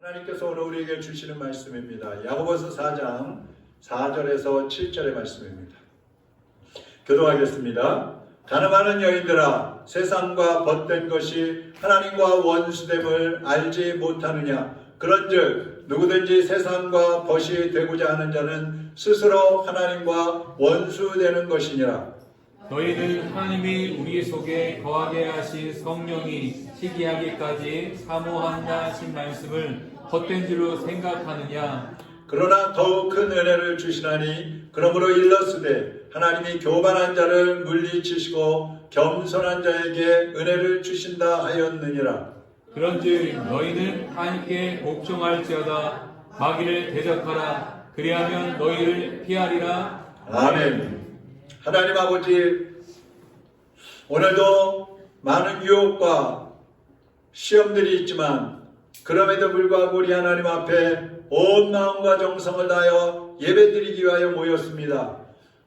하나님께서 오늘 우리에게 주시는 말씀입니다. 야고보서 4장 4절에서 7절의 말씀입니다. 교독하겠습니다. 가늠하는 여인들아, 세상과 벗된 것이 하나님과 원수됨을 알지 못하느냐? 그런즉 누구든지 세상과 벗이 되고자 하는 자는 스스로 하나님과 원수되는 것이니라. 너희는 하나님이 우리 속에 거하게 하신 성령이 시기하기까지 사모한다 하신 말씀을 헛된 줄로 생각하느냐? 그러나 더욱 큰 은혜를 주시나니 그러므로 일렀으되 하나님이 교만한 자를 물리치시고 겸손한 자에게 은혜를 주신다 하였느니라. 그런즉 너희는 하나님께 복종할지어다. 마귀를 대적하라. 그리하면 너희를 피하리라. 아멘. 하나님 아버지, 오늘도 많은 유혹과 시험들이 있지만 그럼에도 불구하고 우리 하나님 앞에 온 마음과 정성을 다하여 예배드리기 위하여 모였습니다.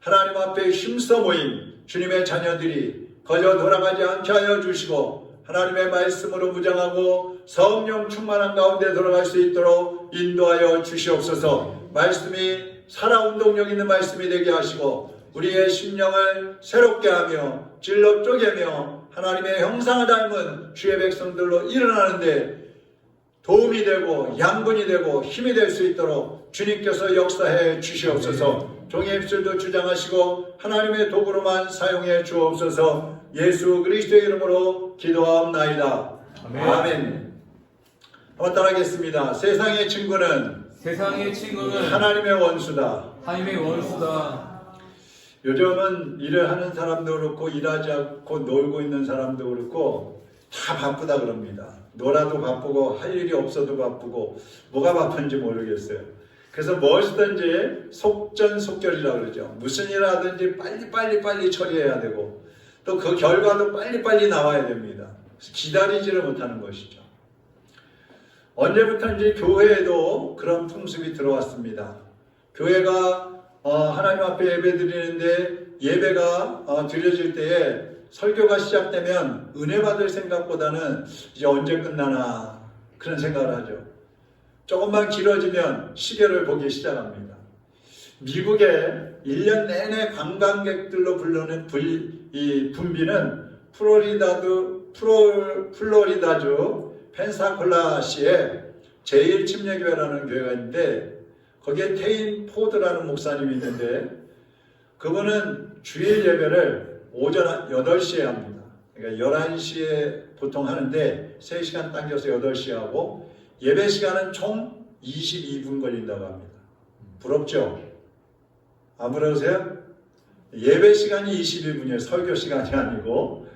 하나님 앞에 힘써 모인 주님의 자녀들이 거저 돌아가지 않게 하여 주시고 하나님의 말씀으로 무장하고 성령 충만한 가운데 돌아갈 수 있도록 인도하여 주시옵소서. 말씀이 살아운동력 있는 말씀이 되게 하시고 우리의 심령을 새롭게 하며 찔러 쪼개며 하나님의 형상을 닮은 주의 백성들로 일어나는데 도움이 되고 양분이 되고 힘이 될 수 있도록 주님께서 역사해 주시옵소서. 종의 입술도 주장하시고 하나님의 도구로만 사용해 주옵소서. 예수 그리스도의 이름으로 기도하옵나이다. 아멘. 한번 따라하겠습니다. 세상의 친구는 하나님의 원수다. 하나님의 원수다. 요즘은 일을 하는 사람도 그렇고 일하지 않고 놀고 있는 사람도 그렇고 다 바쁘다 그럽니다. 놀아도 바쁘고 할 일이 없어도 바쁘고 뭐가 바쁜지 모르겠어요. 그래서 무엇이든지 속전속결이라고 그러죠. 무슨 일을 하든지 빨리 처리해야 되고 또 그 결과도 빨리 나와야 됩니다. 기다리지를 못하는 것이죠. 언제부터인지 교회에도 그런 풍습이 들어왔습니다. 교회가 하나님 앞에 예배 드리는데 예배가 드려질 때에 설교가 시작되면 은혜 받을 생각보다는 이제 언제 끝나나 그런 생각을 하죠. 조금만 길어지면 시계를 보기 시작합니다. 미국의 1년 내내 관광객들로 부르는 이 분비는 플로리다주 펜사콜라시에 제1침례교회라는 교회가 있는데 거기에 테인 포드라는 목사님이 있는데 그분은 주일 예배를 오전 8시에 합니다. 그러니까 11시에 보통 하는데 3시간 당겨서 8시에 하고 예배 시간은 총 22분 걸린다고 합니다. 부럽죠? 안 부러우세요? 예배 시간이 22분이에요. 설교 시간이 아니고.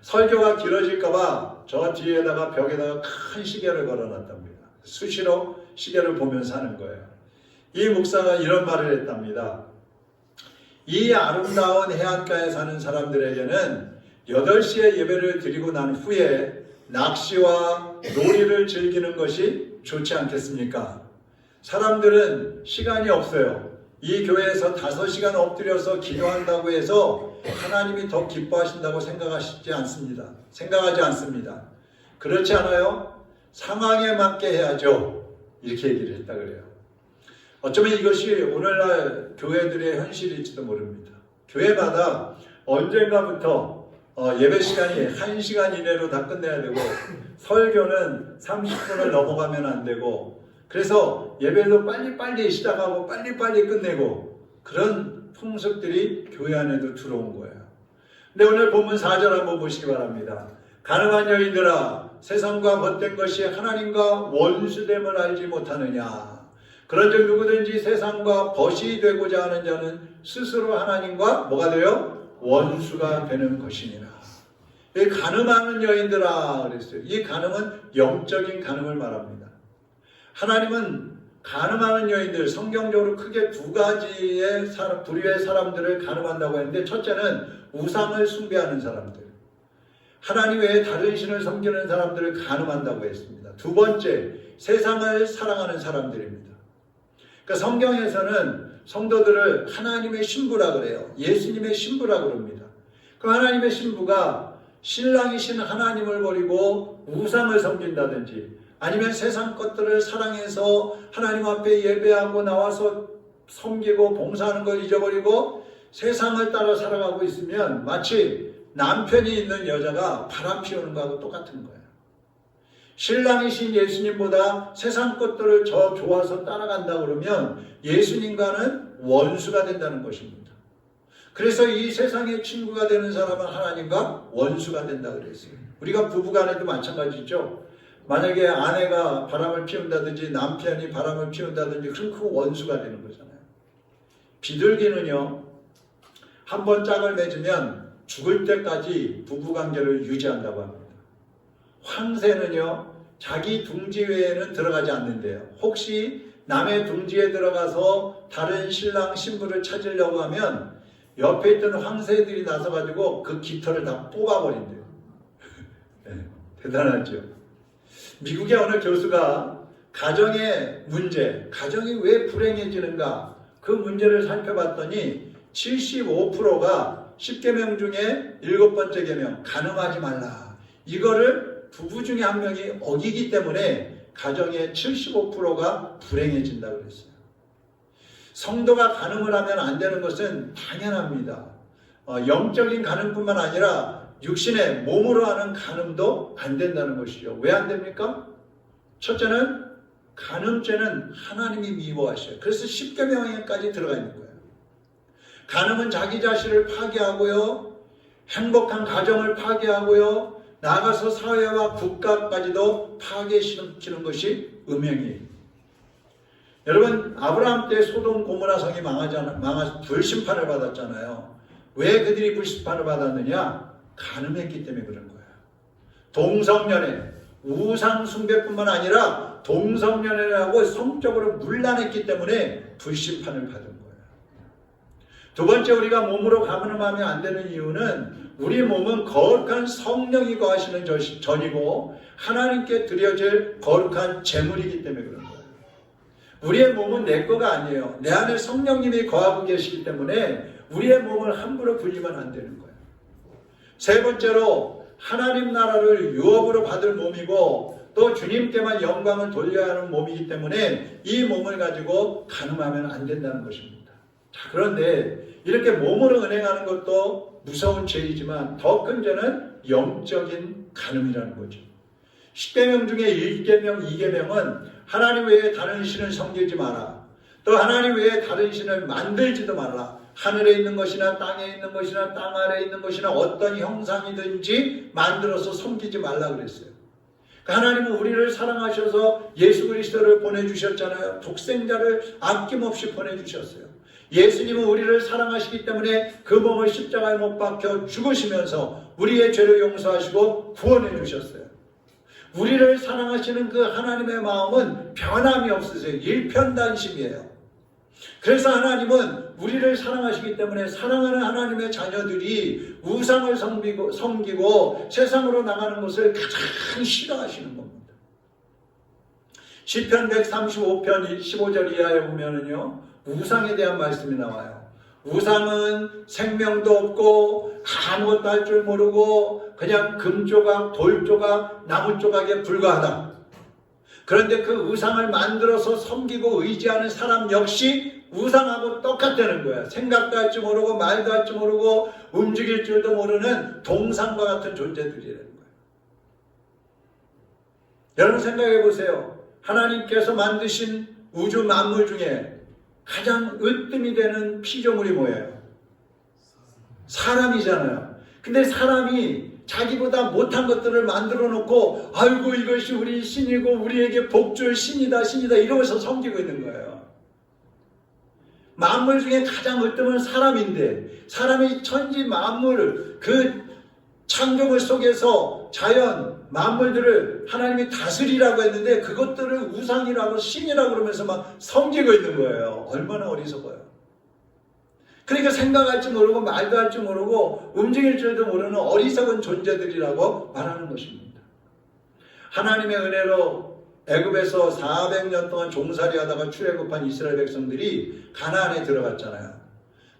설교가 길어질까봐 저 뒤에다가 벽에다가 큰 시계를 걸어놨답니다. 수시로 시계를 보면서 하는 거예요. 이 목사가 이런 말을 했답니다. 이 아름다운 해안가에 사는 사람들에게는 8시에 예배를 드리고 난 후에 낚시와 놀이를 즐기는 것이 좋지 않겠습니까? 사람들은 시간이 없어요. 이 교회에서 5시간 엎드려서 기도한다고 해서 하나님이 더 기뻐하신다고 생각하지 않습니다. 그렇지 않아요? 상황에 맞게 해야죠. 이렇게 얘기를 했다 그래요. 어쩌면 이것이 오늘날 교회들의 현실일지도 모릅니다. 교회마다 언젠가부터 예배 시간이 1시간 이내로 다 끝내야 되고 설교는 30분을 넘어가면 안 되고 그래서 예배도 빨리 시작하고 빨리 끝내고 그런 풍습들이 교회 안에도 들어온 거예요. 근데 오늘 본문 4절 한번 보시기 바랍니다. 가늠한 여인들아, 세상과 벗된 것이 하나님과 원수됨을 알지 못하느냐. 그런즉 누구든지 세상과 벗이 되고자 하는 자는 스스로 하나님과 뭐가 돼요? 원수가 되는 것이니라. 이 가늠하는 여인들아 그랬어요. 이 가늠은 영적인 가늠을 말합니다. 하나님은 가늠하는 여인들, 성경적으로 크게 2가지의 부류의 사람들을 가늠한다고 했는데 첫째는 우상을 숭배하는 사람들, 하나님 외에 다른 신을 섬기는 사람들을 가늠한다고 했습니다. 2번째, 세상을 사랑하는 사람들입니다. 그러니까 성경에서는 성도들을 하나님의 신부라 그래요. 예수님의 신부라 그럽니다. 그 하나님의 신부가 신랑이신 하나님을 버리고 우상을 섬긴다든지 아니면 세상 것들을 사랑해서 하나님 앞에 예배하고 나와서 섬기고 봉사하는 걸 잊어버리고 세상을 따라 살아가고 있으면 마치 남편이 있는 여자가 바람 피우는 거하고 똑같은 거예요. 신랑이신 예수님보다 세상 것들을 더 좋아서 따라간다 그러면 예수님과는 원수가 된다는 것입니다. 그래서 이 세상의 친구가 되는 사람은 하나님과 원수가 된다 그랬어요. 우리가 부부간에도 마찬가지죠. 만약에 아내가 바람을 피운다든지 남편이 바람을 피운다든지 그럼 그 원수가 되는 거잖아요. 비둘기는요, 한번 짝을 맺으면 죽을 때까지 부부관계를 유지한다고 합니다. 황새는요, 자기 둥지 외에는 들어가지 않는데요. 혹시 남의 둥지에 들어가서 다른 신랑 신부를 찾으려고 하면 옆에 있던 황새들이 나서가지고 그 깃털을 다 뽑아버린대요. 네, 대단하죠. 미국의 어느 교수가 가정의 문제, 가정이 왜 불행해지는가 그 문제를 살펴봤더니 75%가 10계명 중에 7번째 계명 간음하지 말라, 이거를 부부 중에 한 명이 어기기 때문에 가정의 75%가 불행해진다고 그랬어요. 성도가 간음을 하면 안 되는 것은 당연합니다. 영적인 간음뿐만 아니라 육신의 몸으로 하는 간음도 안 된다는 것이죠. 왜 안 됩니까? 첫째는 간음죄는 하나님이 미워하셔요. 그래서 10계명에까지 들어가 있는 거예요. 간음은 자기 자신을 파괴하고요, 행복한 가정을 파괴하고요, 나아가서 사회와 국가까지도 파괴시키는 것이 음행이에요. 여러분, 아브라함 때 소돔 고모라 성이 불심판을 받았잖아요. 왜 그들이 불심판을 받았느냐? 간음했기 때문에 그런 거예요. 동성연애, 우상 숭배뿐만 아니라 동성연애라고 성적으로 문란했기 때문에 불심판을 받은 거예요. 두 번째, 우리가 몸으로 간음하면 안 되는 이유는 우리 몸은 거룩한 성령이 거하시는 전이고 하나님께 드려질 거룩한 제물이기 때문에 그런 거예요. 우리의 몸은 내 거가 아니에요. 내 안에 성령님이 거하고 계시기 때문에 우리의 몸을 함부로 불리면 안 되는 거예요. 세 번째로, 하나님 나라를 유업으로 받을 몸이고 또 주님께만 영광을 돌려야 하는 몸이기 때문에 이 몸을 가지고 간음하면 안 된다는 것입니다. 자, 그런데 이렇게 몸으로 은행하는 것도 무서운 죄이지만 더 큰 죄는 영적인 간음이라는 거죠. 10계명 중에 1계명, 2계명은 하나님 외에 다른 신을 섬기지 마라. 또 하나님 외에 다른 신을 만들지도 말라. 하늘에 있는 것이나 땅에 있는 것이나 땅 아래에 있는 것이나 어떤 형상이든지 만들어서 섬기지 말라 그랬어요. 하나님은 우리를 사랑하셔서 예수 그리스도를 보내주셨잖아요. 독생자를 아낌없이 보내주셨어요. 예수님은 우리를 사랑하시기 때문에 그 몸을 십자가에 못 박혀 죽으시면서 우리의 죄를 용서하시고 구원해 주셨어요. 우리를 사랑하시는 그 하나님의 마음은 변함이 없으세요. 일편단심이에요. 그래서 하나님은 우리를 사랑하시기 때문에 사랑하는 하나님의 자녀들이 우상을 섬기고 세상으로 나가는 것을 가장 싫어하시는 겁니다. 시편 135편 15절 이하에 보면은요, 우상에 대한 말씀이 나와요. 우상은 생명도 없고 아무것도 할 줄 모르고 그냥 금조각, 돌조각, 나무조각에 불과하다. 그런데 그 우상을 만들어서 섬기고 의지하는 사람 역시 우상하고 똑같다는 거야. 생각도 할 줄 모르고 말도 할 줄 모르고 움직일 줄도 모르는 동상과 같은 존재들이라는 거예요. 여러분 생각해 보세요. 하나님께서 만드신 우주 만물 중에 가장 으뜸이 되는 피조물이 뭐예요? 사람이잖아요. 근데 사람이 자기보다 못한 것들을 만들어 놓고 아이고 이것이 우리 신이고 우리에게 복줄 신이다 이러면서 섬기고 있는 거예요. 만물 중에 가장 으뜸은 사람인데 사람이 천지 만물 그 창조물 속에서 자연 만물들을 하나님이 다스리라고 했는데 그것들을 우상이라고 신이라고 그러면서 막 섬기고 있는 거예요. 얼마나 어리석어요. 그러니까 생각할 줄 모르고 말도 할 줄 모르고 움직일 줄도 모르는 어리석은 존재들이라고 말하는 것입니다. 하나님의 은혜로 애굽에서 400년 동안 종살이하다가 출애굽한 이스라엘 백성들이 가나안에 들어갔잖아요.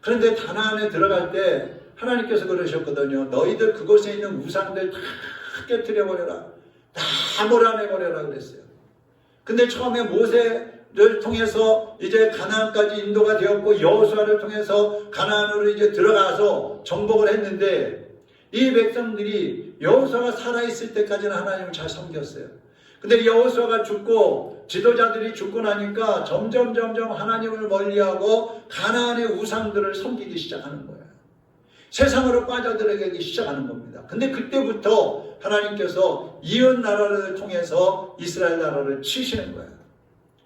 그런데 가나안에 들어갈 때 하나님께서 그러셨거든요. 너희들 그곳에 있는 우상들 다 깨트려버려라. 다 몰아내버려라 그랬어요. 근데 처음에 모세를 통해서 이제 가나안까지 인도가 되었고 여호수아를 통해서 가나안으로 이제 들어가서 정복을 했는데 이 백성들이 여호수아가 살아있을 때까지는 하나님을 잘 섬겼어요. 근데 여호수아가 죽고 지도자들이 죽고 나니까 점점 하나님을 멀리하고 가나안의 우상들을 섬기기 시작하는 거예요. 세상으로 빠져들어가기 시작하는 겁니다. 근데 그때부터 하나님께서 이웃 나라를 통해서 이스라엘 나라를 치시는 거예요.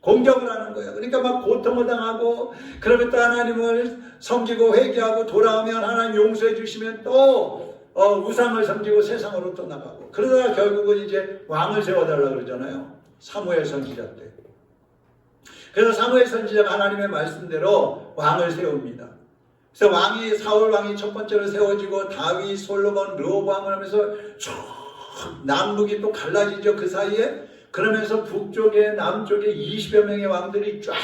공격을 하는 거예요. 그러니까 막 고통을 당하고 그러면 또 하나님을 섬기고 회개하고 돌아오면 하나님 용서해 주시면 또 우상을 섬기고 세상으로 또 나가고 그러다가 결국은 이제 왕을 세워달라고 그러잖아요. 사무엘 선지자 때. 그래서 사무엘 선지자가 하나님의 말씀대로 왕을 세웁니다. 그래서 사울 왕이 첫 번째로 세워지고 다윗, 솔로몬, 르호보암을 하면서 쭉 남북이 또 갈라지죠. 그 사이에. 그러면서 북쪽에 남쪽에 20여 명의 왕들이 쫙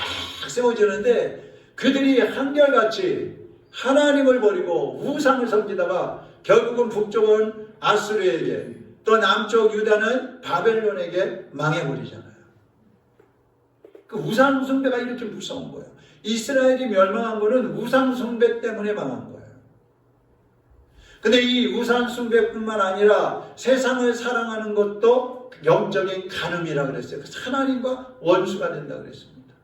세워지는데 그들이 한결같이 하나님을 버리고 우상을 섬기다가 결국은 북쪽은 아수르에게 또 남쪽 유다는 바벨론에게 망해버리잖아요. 그 우상 숭배가 이렇게 무서운 거예요. 이스라엘이 멸망한 거는 우상 숭배 때문에 망한 거예요. 근데 이 우상 숭배뿐만 아니라 세상을 사랑하는 것도 영적인 간음이라 그랬어요. 그래서 하나님과 원수가 된다 그랬습니다.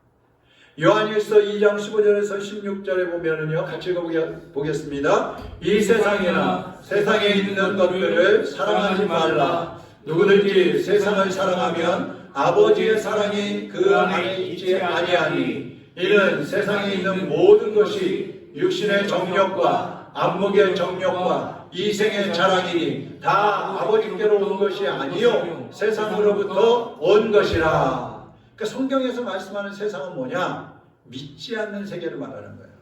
요한일서 2장 15절에서 16절에 보면은요, 같이 읽어보겠습니다. 이 세상에나 세상에 있는 것들을 사랑하지 말라. 누구든지 세상을 사랑하면 아버지의 사랑이 그 안에 있지 아니하니 이는 세상에 있는 모든 것이 육신의 정욕과 안목의 정욕과 이생의 자랑이니 다 아버지께로 온 것이 아니요 세상으로부터 온 것이라. 그러니까 성경에서 말씀하는 세상은 뭐냐? 믿지 않는 세계를 말하는 거예요.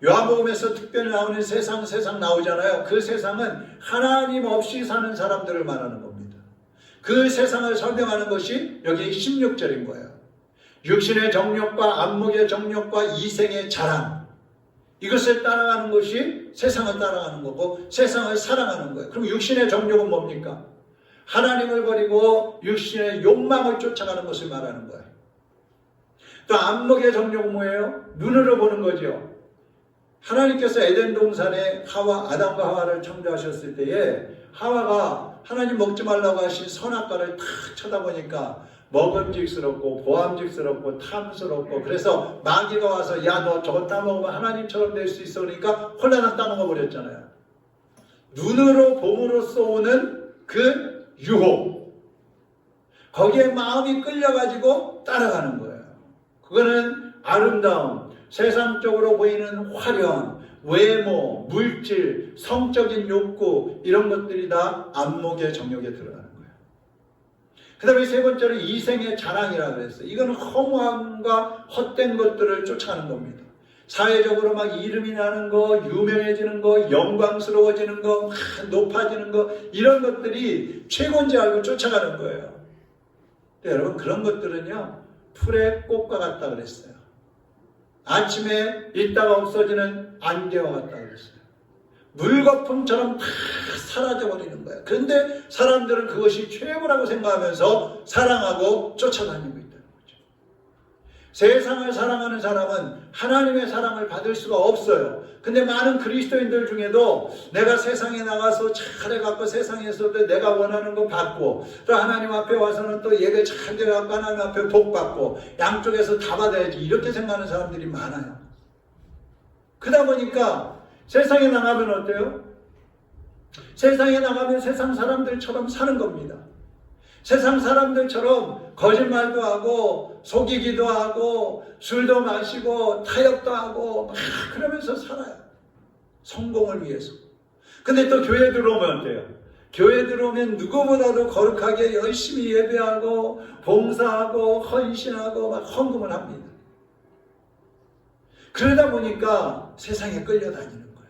요한복음에서 특별히 나오는 세상 나오잖아요. 그 세상은 하나님 없이 사는 사람들을 말하는 겁니다. 그 세상을 설명하는 것이 여기 16절인 거예요. 육신의 정욕과 안목의 정욕과 이생의 자랑, 이것을 따라가는 것이 세상을 따라가는 거고 세상을 사랑하는 거예요. 그럼 육신의 정욕은 뭡니까? 하나님을 버리고 육신의 욕망을 쫓아가는 것을 말하는 거예요. 또 안목의 정욕은 뭐예요? 눈으로 보는 거죠. 하나님께서 에덴 동산에 아담과 하와를 창조하셨을 때에 하와가 하나님 먹지 말라고 하신 선악과를 탁 쳐다보니까 먹음직스럽고 보암직스럽고 탐스럽고 그래서 마귀가 와서 야 너 저거 따먹으면 하나님처럼 될 수 있어 그러니까 홀라당 따먹어 버렸잖아요. 눈으로 봄으로써 오는 그 유혹, 거기에 마음이 끌려가지고 따라가는 거예요. 그거는 아름다움, 세상적으로 보이는 화려함, 외모, 물질, 성적인 욕구 이런 것들이 다 안목의 정욕에 들어가는 거예요. 그 다음에 세 번째로 이생의 자랑이라고 그랬어요. 이건 허무함과 헛된 것들을 쫓아가는 겁니다. 사회적으로 막 이름이 나는 거, 유명해지는 거, 영광스러워지는 거, 높아지는 거 이런 것들이 최고인지 알고 쫓아가는 거예요. 근데 여러분 그런 것들은요 풀의 꽃과 같다 그랬어요. 아침에 있다가 없어지는 안개와 같다 그랬어요. 물거품처럼 다 사라져버리는 거예요. 그런데 사람들은 그것이 최고라고 생각하면서 사랑하고 쫓아다니고 있다는 거죠. 세상을 사랑하는 사람은 하나님의 사랑을 받을 수가 없어요. 근데 많은 그리스도인들 중에도 내가 세상에 나가서 잘해갖고 세상에서도 내가 원하는 거 받고 또 하나님 앞에 와서는 또 얘가 잘 돼갖고 하나님 앞에 복 받고 양쪽에서 다 받아야지 이렇게 생각하는 사람들이 많아요. 그러다 보니까 세상에 나가면 어때요? 세상에 나가면 세상 사람들처럼 사는 겁니다. 세상 사람들처럼 거짓말도 하고 속이기도 하고 술도 마시고 타협도 하고 막 그러면서 살아요. 성공을 위해서. 근데 또 교회 들어오면 어때요? 교회 들어오면 누구보다도 거룩하게 열심히 예배하고 봉사하고 헌신하고 막 헌금을 합니다. 그러다 보니까 세상에 끌려다니는 거예요.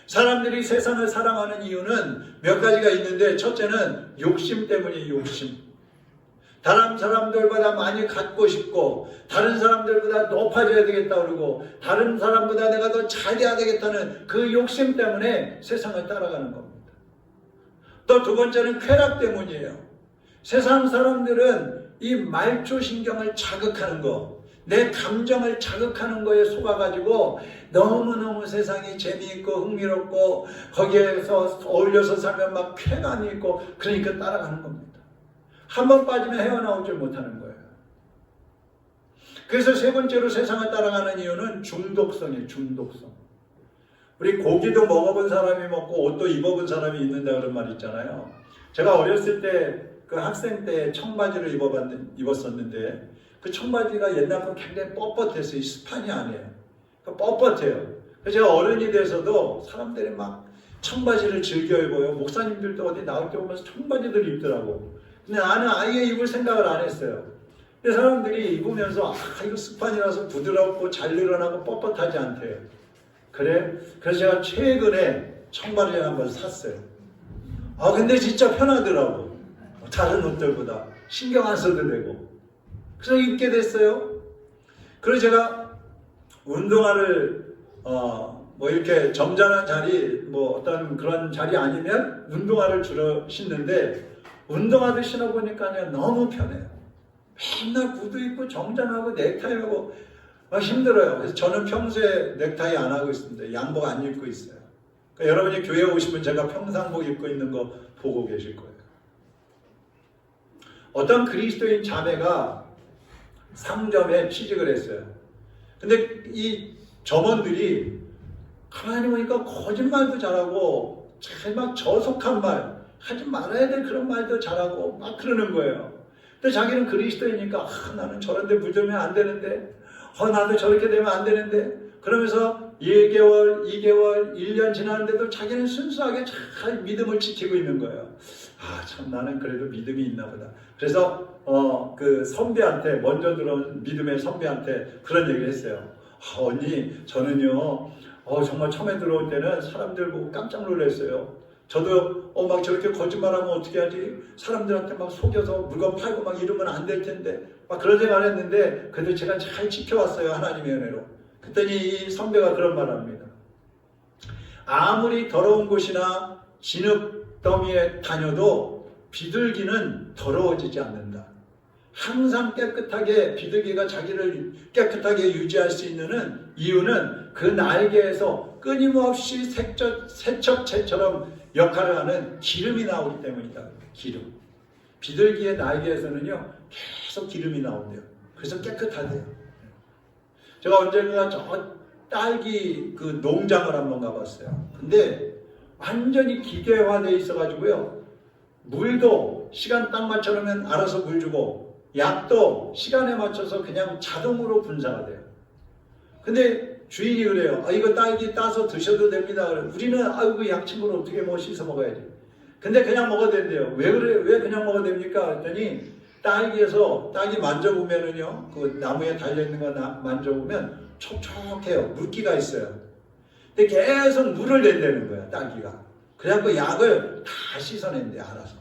사람들이 세상을 사랑하는 이유는 몇 가지가 있는데 첫째는 욕심 때문이에요. 욕심. 다른 사람들보다 많이 갖고 싶고 다른 사람들보다 높아져야 되겠다 그러고 다른 사람보다 내가 더 잘돼야 되겠다는 그 욕심 때문에 세상을 따라가는 겁니다. 또 두 번째는 쾌락 때문이에요. 세상 사람들은 이 말초신경을 자극하는 거, 내 감정을 자극하는 거에 속아가지고 너무너무 세상이 재미있고 흥미롭고 거기에서 어울려서 살면 막 쾌감이 있고 그러니까 따라가는 겁니다. 한 번 빠지면 헤어나오지 못하는 거예요. 그래서 세 번째로 세상을 따라가는 이유는 중독성이에요. 중독성. 우리 고기도 먹어본 사람이 먹고 옷도 입어본 사람이 있는다 그런 말 있잖아요. 제가 어렸을 때 그 학생 때 청바지를 입었었는데 그 청바지가 옛날 거 굉장히 뻣뻣했어요. 이 스판이 아니에요. 뻣뻣해요. 그래서 제가 어른이 돼서도 사람들이 막 청바지를 즐겨 입어요. 목사님들도 어디 나올 때 보면서 청바지들 입더라고. 근데 나는 아예 입을 생각을 안 했어요. 근데 사람들이 입으면서 이거 스판이라서 부드럽고 잘 늘어나고 뻣뻣하지 않대요. 그래? 그래서 제가 최근에 청바지를 한번 샀어요. 근데 진짜 편하더라고. 다른 옷들보다 신경 안 써도 되고. 그래서 입게 됐어요. 그래서 제가 운동화를 뭐 이렇게 점잖은 자리, 뭐 어떤 그런 자리 아니면 운동화를 주로 신는데 운동화도 신어보니까 너무 편해요. 맨날 구두 입고 정장하고 넥타이하고 힘들어요. 그래서 저는 평소에 넥타이 안 하고 있습니다. 양복 안 입고 있어요. 그러니까 여러분이 교회 오시면 제가 평상복 입고 있는 거 보고 계실 거예요. 어떤 그리스도인 자매가 상점에 취직을 했어요. 근데 이 점원들이 가만히 보니까 거짓말도 잘하고 막 저속한 말, 하지 말아야 될 그런 말도 잘하고 막 그러는 거예요. 근데 자기는 그리스도이니까 나는 저런 데 물들면 안 되는데 나도 저렇게 되면 안 되는데 그러면서 1개월, 2개월, 1년 지났는데도 자기는 순수하게 잘 믿음을 지키고 있는 거예요. 참 나는 그래도 믿음이 있나 보다. 그래서 그 선배한테 먼저 들어온 믿음의 선배한테 그런 얘기를 했어요. 언니 저는요 정말 처음에 들어올 때는 사람들 보고 깜짝 놀랐어요. 저도 막 저렇게 거짓말하면 어떻게 하지? 사람들한테 막 속여서 물건 팔고 막 이러면 안 될 텐데 막 그런 생각을 했는데 그래도 제가 잘 지켜왔어요. 하나님의 은혜로. 그랬더니 이 선배가 그런 말을 합니다. 아무리 더러운 곳이나 진흙더미에 다녀도 비둘기는 더러워지지 않는다. 항상 깨끗하게 비둘기가 자기를 깨끗하게 유지할 수 있는 이유는 그 날개에서 끊임없이 세척체처럼 역할을 하는 기름이 나오기 때문이다. 기름. 비둘기의 날개에서는요 계속 기름이 나온대요. 그래서 깨끗하대요. 제가 언젠가 저 딸기 그 농장을 한번 가봤어요. 근데 완전히 기계화되어 있어가지고요. 물도 시간 딱 맞춰 놓으면 알아서 물 주고 약도 시간에 맞춰서 그냥 자동으로 분사가 돼요. 근데 주인이 그래요. 이거 딸기 따서 드셔도 됩니다. 우리는 그 약친구를 어떻게 뭐 씻어 먹어야지. 근데 그냥 먹어도 된대요. 왜 그래? 왜 그냥 먹어도 됩니까? 그랬더니 딸기에서 딸기 만져보면은요, 그 나무에 달려있는 거 만져보면 촉촉해요. 물기가 있어요. 근데 계속 물을 낸다는 거야, 딸기가. 그래갖고 약을 다 씻어낸대, 알아서.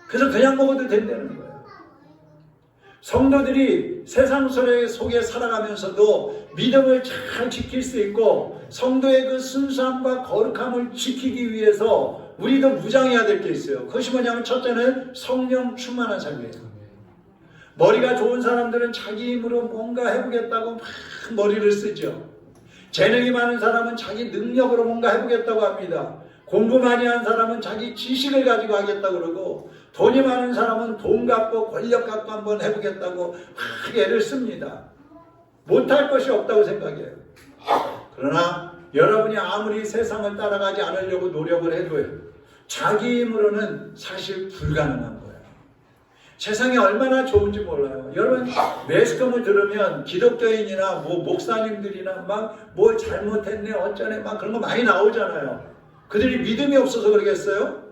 그래서 그냥 먹어도 된다는 거예요. 성도들이 세상 속에 살아가면서도 믿음을 잘 지킬 수 있고 성도의 그 순수함과 거룩함을 지키기 위해서 우리도 무장해야 될 게 있어요. 그것이 뭐냐면 첫째는 성령 충만한 삶이에요. 머리가 좋은 사람들은 자기 힘으로 뭔가 해보겠다고 막 머리를 쓰죠. 재능이 많은 사람은 자기 능력으로 뭔가 해보겠다고 합니다. 공부 많이 한 사람은 자기 지식을 가지고 하겠다고 그러고 돈이 많은 사람은 돈 갖고 권력 갖고 한번 해보겠다고 막 애를 씁니다. 못할 것이 없다고 생각해요. 그러나 여러분이 아무리 세상을 따라가지 않으려고 노력을 해도요. 자기 힘으로는 사실 불가능한 거예요. 세상이 얼마나 좋은지 몰라요. 여러분 매스컴을 들으면 기독교인이나 뭐 목사님들이나 막 뭐 잘못했네 어쩌네 막 그런 거 많이 나오잖아요. 그들이 믿음이 없어서 그러겠어요?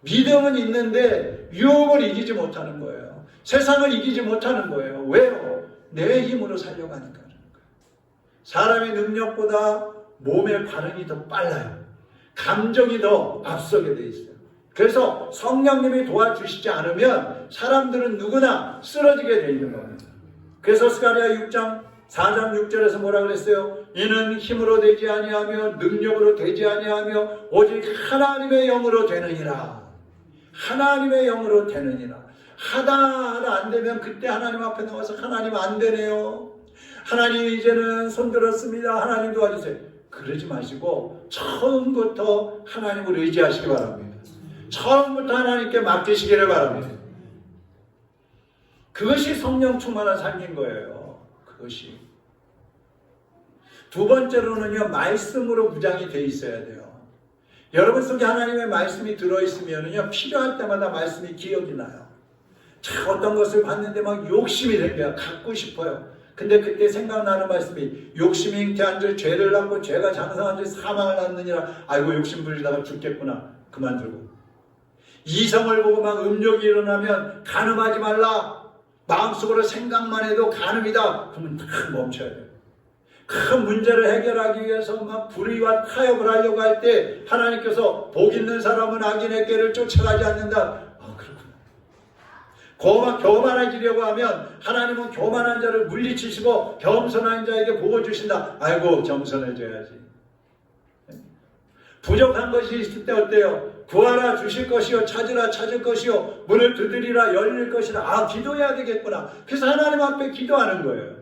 믿음은 있는데 유혹을 이기지 못하는 거예요. 세상을 이기지 못하는 거예요. 왜요? 내 힘으로 살려고 하니까 그러는 거예요. 사람의 능력보다 몸의 반응이 더 빨라요. 감정이 더 앞서게 돼 있어요. 그래서 성령님이 도와주시지 않으면 사람들은 누구나 쓰러지게 돼 있는 겁니다. 그래서 스가랴 6장 4장 6절에서 뭐라 그랬어요? 이는 힘으로 되지 아니하며 능력으로 되지 아니하며 오직 하나님의 영으로 되느니라. 하나님의 영으로 되느니라. 하다 안 되면 그때 하나님 앞에 나와서 하나님 안 되네요. 하나님 이제는 손들었습니다. 하나님 도와주세요. 그러지 마시고 처음부터 하나님을 의지하시기 바랍니다. 처음부터 하나님께 맡기시기를 바랍니다. 그것이 성령 충만한 삶인 거예요. 그것이. 두 번째로는요, 말씀으로 무장이 돼 있어야 돼요. 여러분 속에 하나님의 말씀이 들어있으면요, 필요할 때마다 말씀이 기억이 나요. 자, 어떤 것을 봤는데 막 욕심이 생겨요. 갖고 싶어요. 근데 그때 생각나는 말씀이 욕심이 잉태한 줄 죄를 낳고 죄가 장성한 줄 사망을 낳느니라. 아이고 욕심 부리다가 죽겠구나. 그만두고. 이성을 보고 막 음욕이 일어나면 간음하지 말라. 마음속으로 생각만 해도 간음이다. 그러면 딱 멈춰야 돼요. 큰 문제를 해결하기 위해서 막 불의와 타협을 하려고 할 때 하나님께서 복 있는 사람은 악인의 꾀를 쫓아가지 않는다. 아, 그렇구나. 교만해지려고 하면 하나님은 교만한 자를 물리치시고 겸손한 자에게 복을 주신다. 아이고 겸손해져야지. 부족한 것이 있을 때 어때요? 구하라 주실 것이요, 찾으라 찾을 것이요, 문을 두드리라 열릴 것이라. 아, 기도해야 되겠구나. 그래서 하나님 앞에 기도하는 거예요.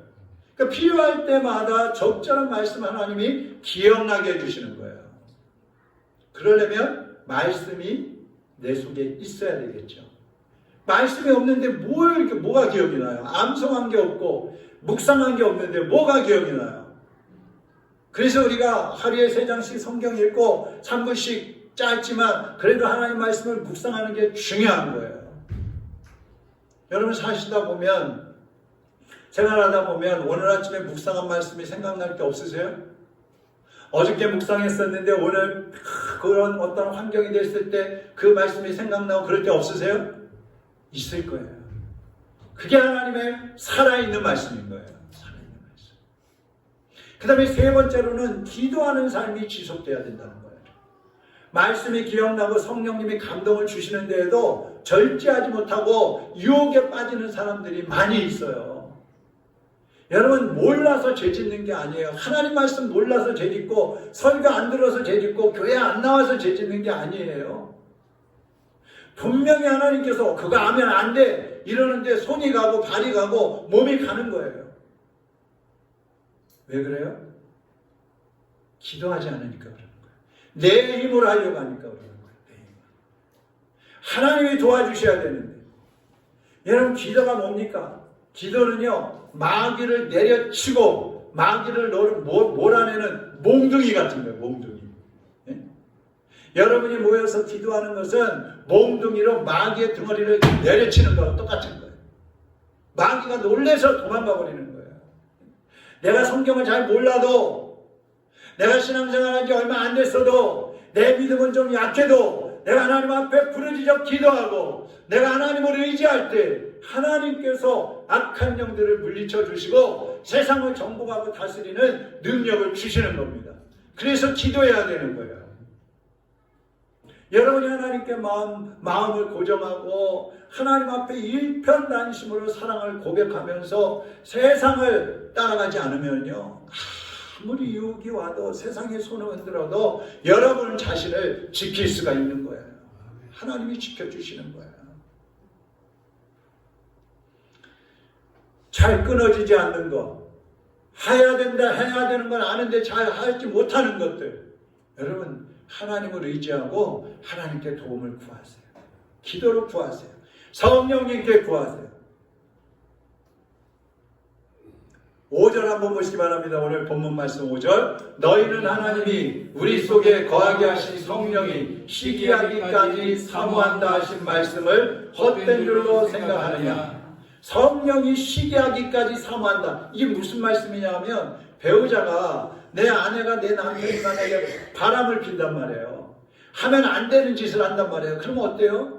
그러니까 필요할 때마다 적절한 말씀 하나님이 기억나게 해주시는 거예요. 그러려면 말씀이 내 속에 있어야 되겠죠. 말씀이 없는데 뭐가 기억이 나요? 암송한 게 없고 묵상한 게 없는데 뭐가 기억이 나요? 그래서 우리가 하루에 3장씩 성경 읽고 3분씩 짧지만 그래도 하나님 말씀을 묵상하는 게 중요한 거예요. 여러분 사시다 보면, 생활하다 보면 오늘 아침에 묵상한 말씀이 생각날 때 없으세요? 어저께 묵상했었는데 오늘 그런 어떤 환경이 됐을 때 그 말씀이 생각나고 그럴 때 없으세요? 있을 거예요. 그게 하나님의 살아있는 말씀인 거예요. 살아있는 말씀. 그 다음에 세 번째로는 기도하는 삶이 지속돼야 된다는 거예요. 말씀이 기억나고 성령님이 감동을 주시는 데에도 절제하지 못하고 유혹에 빠지는 사람들이 많이 있어요. 여러분 몰라서 죄 짓는 게 아니에요. 하나님 말씀 몰라서 죄 짓고 설교 안 들어서 죄 짓고 교회 안 나와서 죄 짓는 게 아니에요. 분명히 하나님께서 그거 하면 안 돼 이러는데 손이 가고 발이 가고 몸이 가는 거예요. 왜 그래요? 기도하지 않으니까 그러는 거예요. 내 힘으로 하려고 하니까 그러는 거예요. 내 힘으로. 하나님이 도와주셔야 되는데. 여러분 기도가 뭡니까? 기도는요, 마귀를 내려치고 마귀를 몰아내는 몽둥이 같은 거예요. 몽둥이. 네? 여러분이 모여서 기도하는 것은 몽둥이로 마귀의 덩어리를 내려치는 거하고 똑같은 거예요. 마귀가 놀래서 도망가 버리는 거예요. 내가 성경을 잘 몰라도, 내가 신앙생활한 지 얼마 안 됐어도, 내 믿음은 좀 약해도 내가 하나님 앞에 부르짖어 기도하고 내가 하나님을 의지할 때 하나님께서 악한 영들을 물리쳐 주시고 세상을 정복하고 다스리는 능력을 주시는 겁니다. 그래서 기도해야 되는 거예요. 여러분이 하나님께 마음을 고정하고 하나님 앞에 일편단심으로 사랑을 고백하면서 세상을 따라가지 않으면요, 아무리 유혹이 와도 세상의 손을 흔들어도 여러분 자신을 지킬 수가 있는 거예요. 하나님이 지켜주시는 거예요. 잘 끊어지지 않는 것, 해야 된다, 해야 되는 건 아는데 잘 하지 못하는 것들, 여러분 하나님을 의지하고 하나님께 도움을 구하세요. 기도로 구하세요. 성령님께 구하세요. 5절 한번 보시기 바랍니다. 오늘 본문 말씀 5절. 너희는 하나님이 우리 속에 거하게 하신 성령이 시기하기까지 사모한다 하신 말씀을 헛된 줄로 생각하느냐. 성령이 시기하기까지 사모한다. 이게 무슨 말씀이냐 하면, 배우자가 내 아내가 내 남편이 만약에 바람을 핀단 말이에요. 하면 안 되는 짓을 한단 말이에요. 그러면 어때요?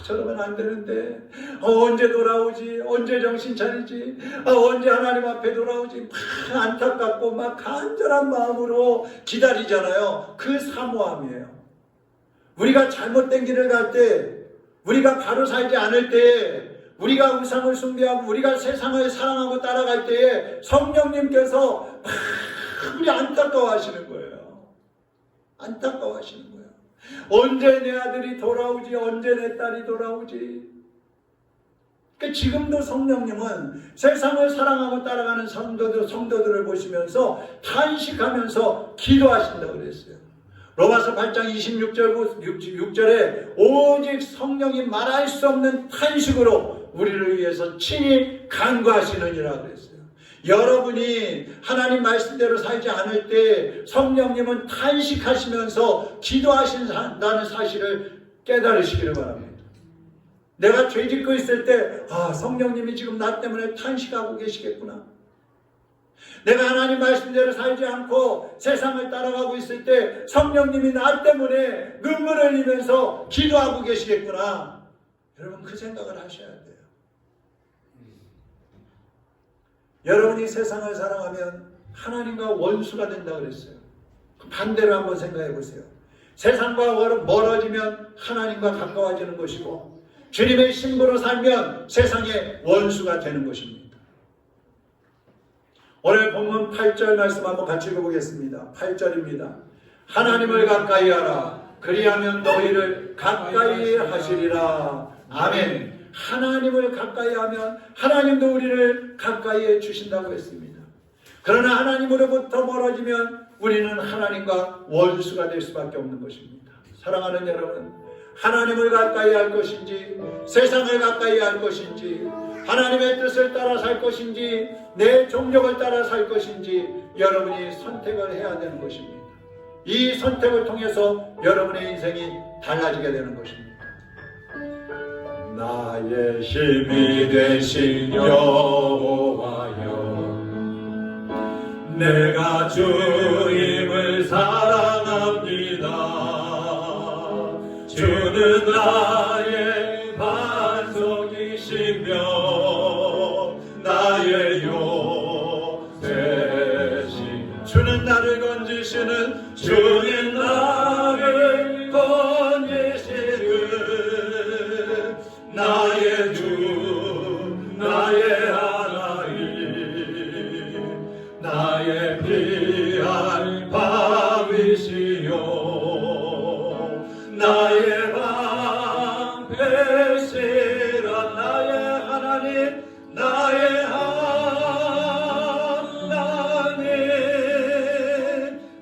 저러면 안 되는데 언제 돌아오지? 언제 정신 차리지? 언제 하나님 앞에 돌아오지? 막 안타깝고 막 간절한 마음으로 기다리잖아요. 그 사모함이에요. 우리가 잘못된 길을 갈 때, 우리가 바로 살지 않을 때, 우리가 우상을 숭배하고 우리가 세상을 사랑하고 따라갈 때에 성령님께서 막 우리 안타까워하시는 거예요. 안타까워하시는 거예요. 언제 내 아들이 돌아오지? 언제 내 딸이 돌아오지? 그러니까 지금도 성령님은 세상을 사랑하고 따라가는 성도들을 보시면서 탄식하면서 기도하신다고 그랬어요. 로마서 8장 26절에 오직 성령이 말할 수 없는 탄식으로 우리를 위해서 친히 간구하시느니라 그랬어요. 여러분이 하나님 말씀대로 살지 않을 때 성령님은 탄식하시면서 기도하신다는 사실을 깨달으시기를 바랍니다. 내가 죄 짓고 있을 때 성령님이 지금 나 때문에 탄식하고 계시겠구나. 내가 하나님 말씀대로 살지 않고 세상을 따라가고 있을 때 성령님이 나 때문에 눈물을 흘리면서 기도하고 계시겠구나. 여러분 그 생각을 하셔야 돼요. 여러분이 세상을 사랑하면 하나님과 원수가 된다고 그랬어요. 반대로 한번 생각해 보세요. 세상과 멀어지면 하나님과 가까워지는 것이고 주님의 신부로 살면 세상의 원수가 되는 것입니다. 오늘 본문 8절 말씀 한번 같이 읽어보겠습니다. 8절입니다. 하나님을 가까이 하라. 그리하면 너희를 가까이 하시리라. 아멘. 하나님을 가까이 하면 하나님도 우리를 가까이 해 주신다고 했습니다. 그러나 하나님으로부터 멀어지면 우리는 하나님과 원수가 될 수밖에 없는 것입니다. 사랑하는 여러분, 하나님을 가까이 할 것인지 세상을 가까이 할 것인지 하나님의 뜻을 따라 살 것인지 내 종력을 따라 살 것인지 여러분이 선택을 해야 되는 것입니다. 이 선택을 통해서 여러분의 인생이 달라지게 되는 것입니다. 나의 힘이 되신 여호와여, 내가 주님을 사랑합니다. 주는 나의 반석이시며 나의 요새신, 주는 나를 건지시는, 주는 나를 건지시는 나의 주, 나의 하나님, 나의 피할 밤이시요 나의 방패시라. 나의 하나님, 나의 하나님,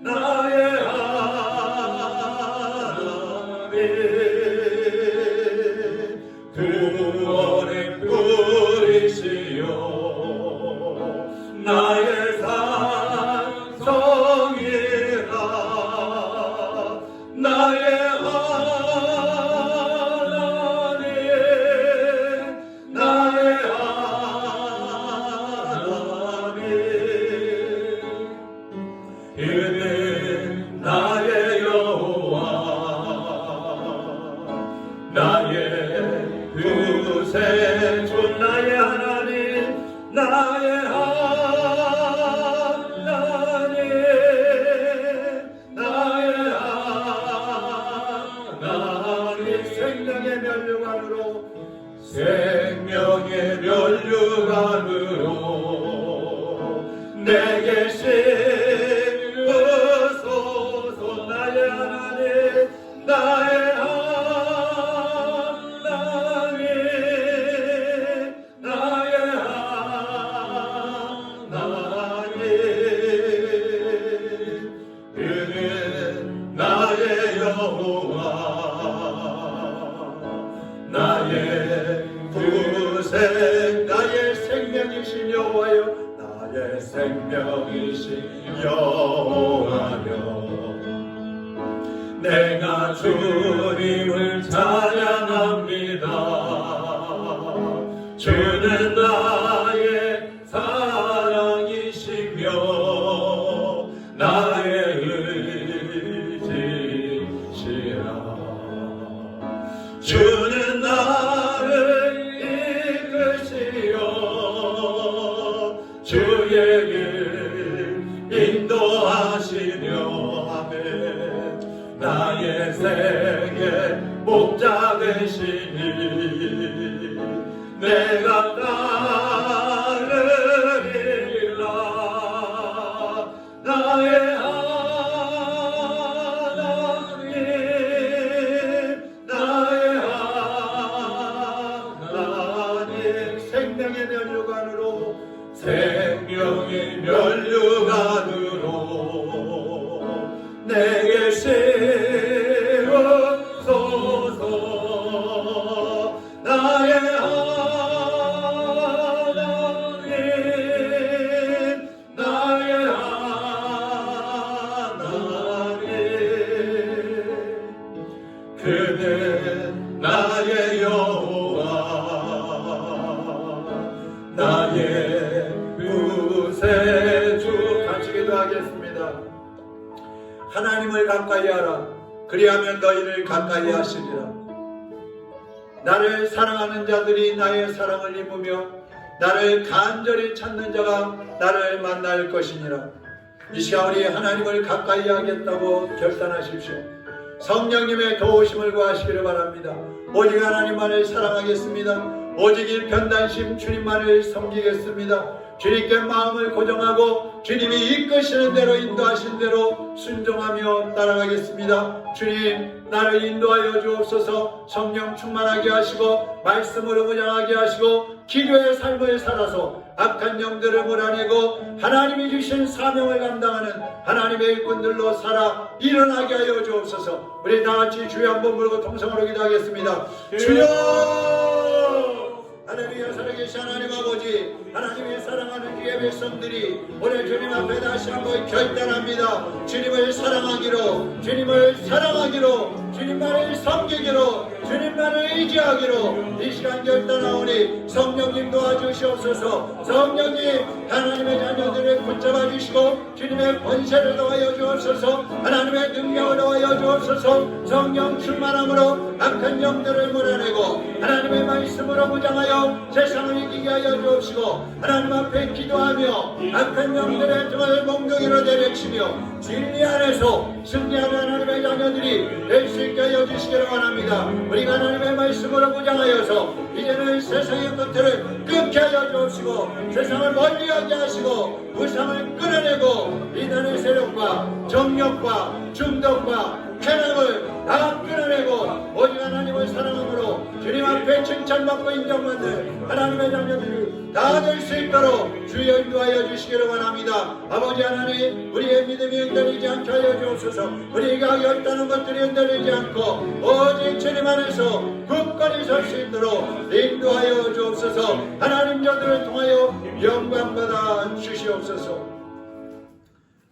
나의 하나님, 구원의 뿌리시요 나의 산성이라. 나의 하나님, 나의 하나님, 그는 나의 여호와, 나의 구세주, 나의 하나님, 나의 하나님, 나의 하나님, 생명의 면류관으로, 생명의 면류관으로 내게 씌우소서. 나의 하나님, 나의 하나님, 나의 하나님, 그는 나의 여호와, 나의 구세, 나의 생명이신 여호와여, 나의 생명이신 여호와여, 내가 주님을 찬양합니다. 주는 나의 사랑이시며 나의 의지시라. 주는 나를 이끄시어 주의 길 인도하시며, 아멘. 나의 세계 목자 되시니 내가 따르리라. 나의 하나님, 생명의 면류관으로 생명의 면류관으로 내게 세워소서. 나의 하나님, 나의 하나님, 그는 나의 여호와, 나의 구세주. 같이 기도하겠습니다. 하나님을 가까이 하라. 그리하면 너희를 가까이 하시리라. 나를 사랑하는 자들이 나의 사랑을 입으며 나를 간절히 찾는 자가 나를 만날 것이니라. 이 시간 우리 하나님을 가까이 하겠다고 결단하십시오. 성령님의 도우심을 구하시기를 바랍니다. 오직 하나님만을 사랑하겠습니다. 오직 일편단심 주님만을 섬기겠습니다. 주님께 마음을 고정하고 주님이 이끄시는 대로, 인도하신 대로 순종하며 따라가겠습니다. 주님, 나를 인도하여 주옵소서. 성령 충만하게 하시고 말씀으로 무장하게 하시고 기도의 삶을 살아서 악한 영들을 몰아내고 하나님이 주신 사명을 감당하는 하나님의 일꾼들로 살아 일어나게 하여 주옵소서. 우리 다같이 주여 한번 부르고 통성으로 기도하겠습니다. 주여! 하나님의 살아계신 하나님 아버지, 하나님의 사랑하는 주의 백성들이 오늘 주님 앞에 다시 한번 결단합니다. 주님을 사랑하기로, 주님을 사랑하기로, 주님만을 섬기기로, 주님만을 의지하기로 이 시간 결단하오니 성령님 도와주시옵소서. 성령님 하나님의 자녀들을 붙잡아 주시고 주님의 권세를 더하여 주옵소서. 하나님의 능력을 더하여 주옵소서. 성령 충만함으로 악한 영들을 몰아내고 하나님의 말씀으로 무장하여 세상을 이기게 하여 주옵시고 하나님 앞에 기도하며 악한 영들의 등을 몽둥이로 내려치며 진리 안에서 승리하는 하나님의 자녀들이 될 수 있게 하여 주시기를 원합니다. 우리가 하나님의 말씀으로 무장하여서 이제는 세상의 것들을 끊게 하여 주옵시고 세상을 멀리하게 하시고 우상을 끊어내고 이단의 세력과 정력과 중독과 쾌락을 다 끊어내고 오직 하나님을 사랑함으로 주님 앞에 칭찬받고 인정받는 하나님의 자녀들이 다 될 수 있도록 주여 인도하여 주시기를 원합니다. 아버지 하나님, 우리의 믿음이 흔들리지 않게 하여 주옵소서. 우리가 결단한 것들이 흔들리지 않고 오직 주님 안에서 굳건히 설 수 있도록 인도하여 주옵소서. 하나님 저들을 통하여 영광받아 주시옵소서.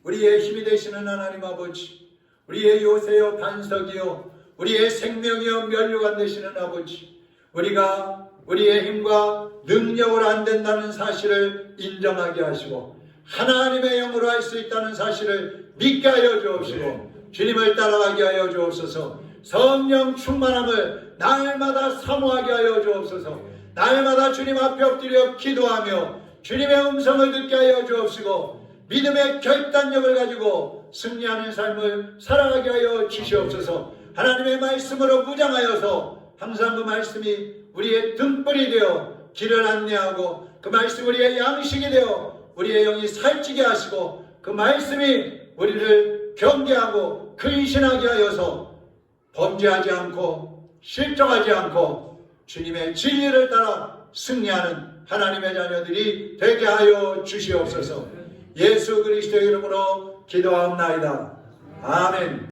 우리의 힘이 되시는 하나님 아버지, 우리의 요새여 반석이요 우리의 생명이여 면류관 되시는 아버지, 우리가 우리의 힘과 능력으로 안 된다는 사실을 인정하게 하시고 하나님의 영으로 할 수 있다는 사실을 믿게 하여 주옵시고 주님을 따라가게 하여 주옵소서. 성령 충만함을 날마다 사모하게 하여 주옵소서. 날마다 주님 앞에 엎드려 기도하며 주님의 음성을 듣게 하여 주옵시고 믿음의 결단력을 가지고 승리하는 삶을 살아가게 하여 주시옵소서. 하나님의 말씀으로 무장하여서 항상 그 말씀이 우리의 등불이 되어 길을 안내하고 그 말씀 우리의 양식이 되어 우리의 영이 살찌게 하시고 그 말씀이 우리를 경계하고 근신하게 하여서 범죄하지 않고 실족하지 않고 주님의 진리를 따라 승리하는 하나님의 자녀들이 되게 하여 주시옵소서. 예수 그리스도의 이름으로 기도하옵나이다. 아멘.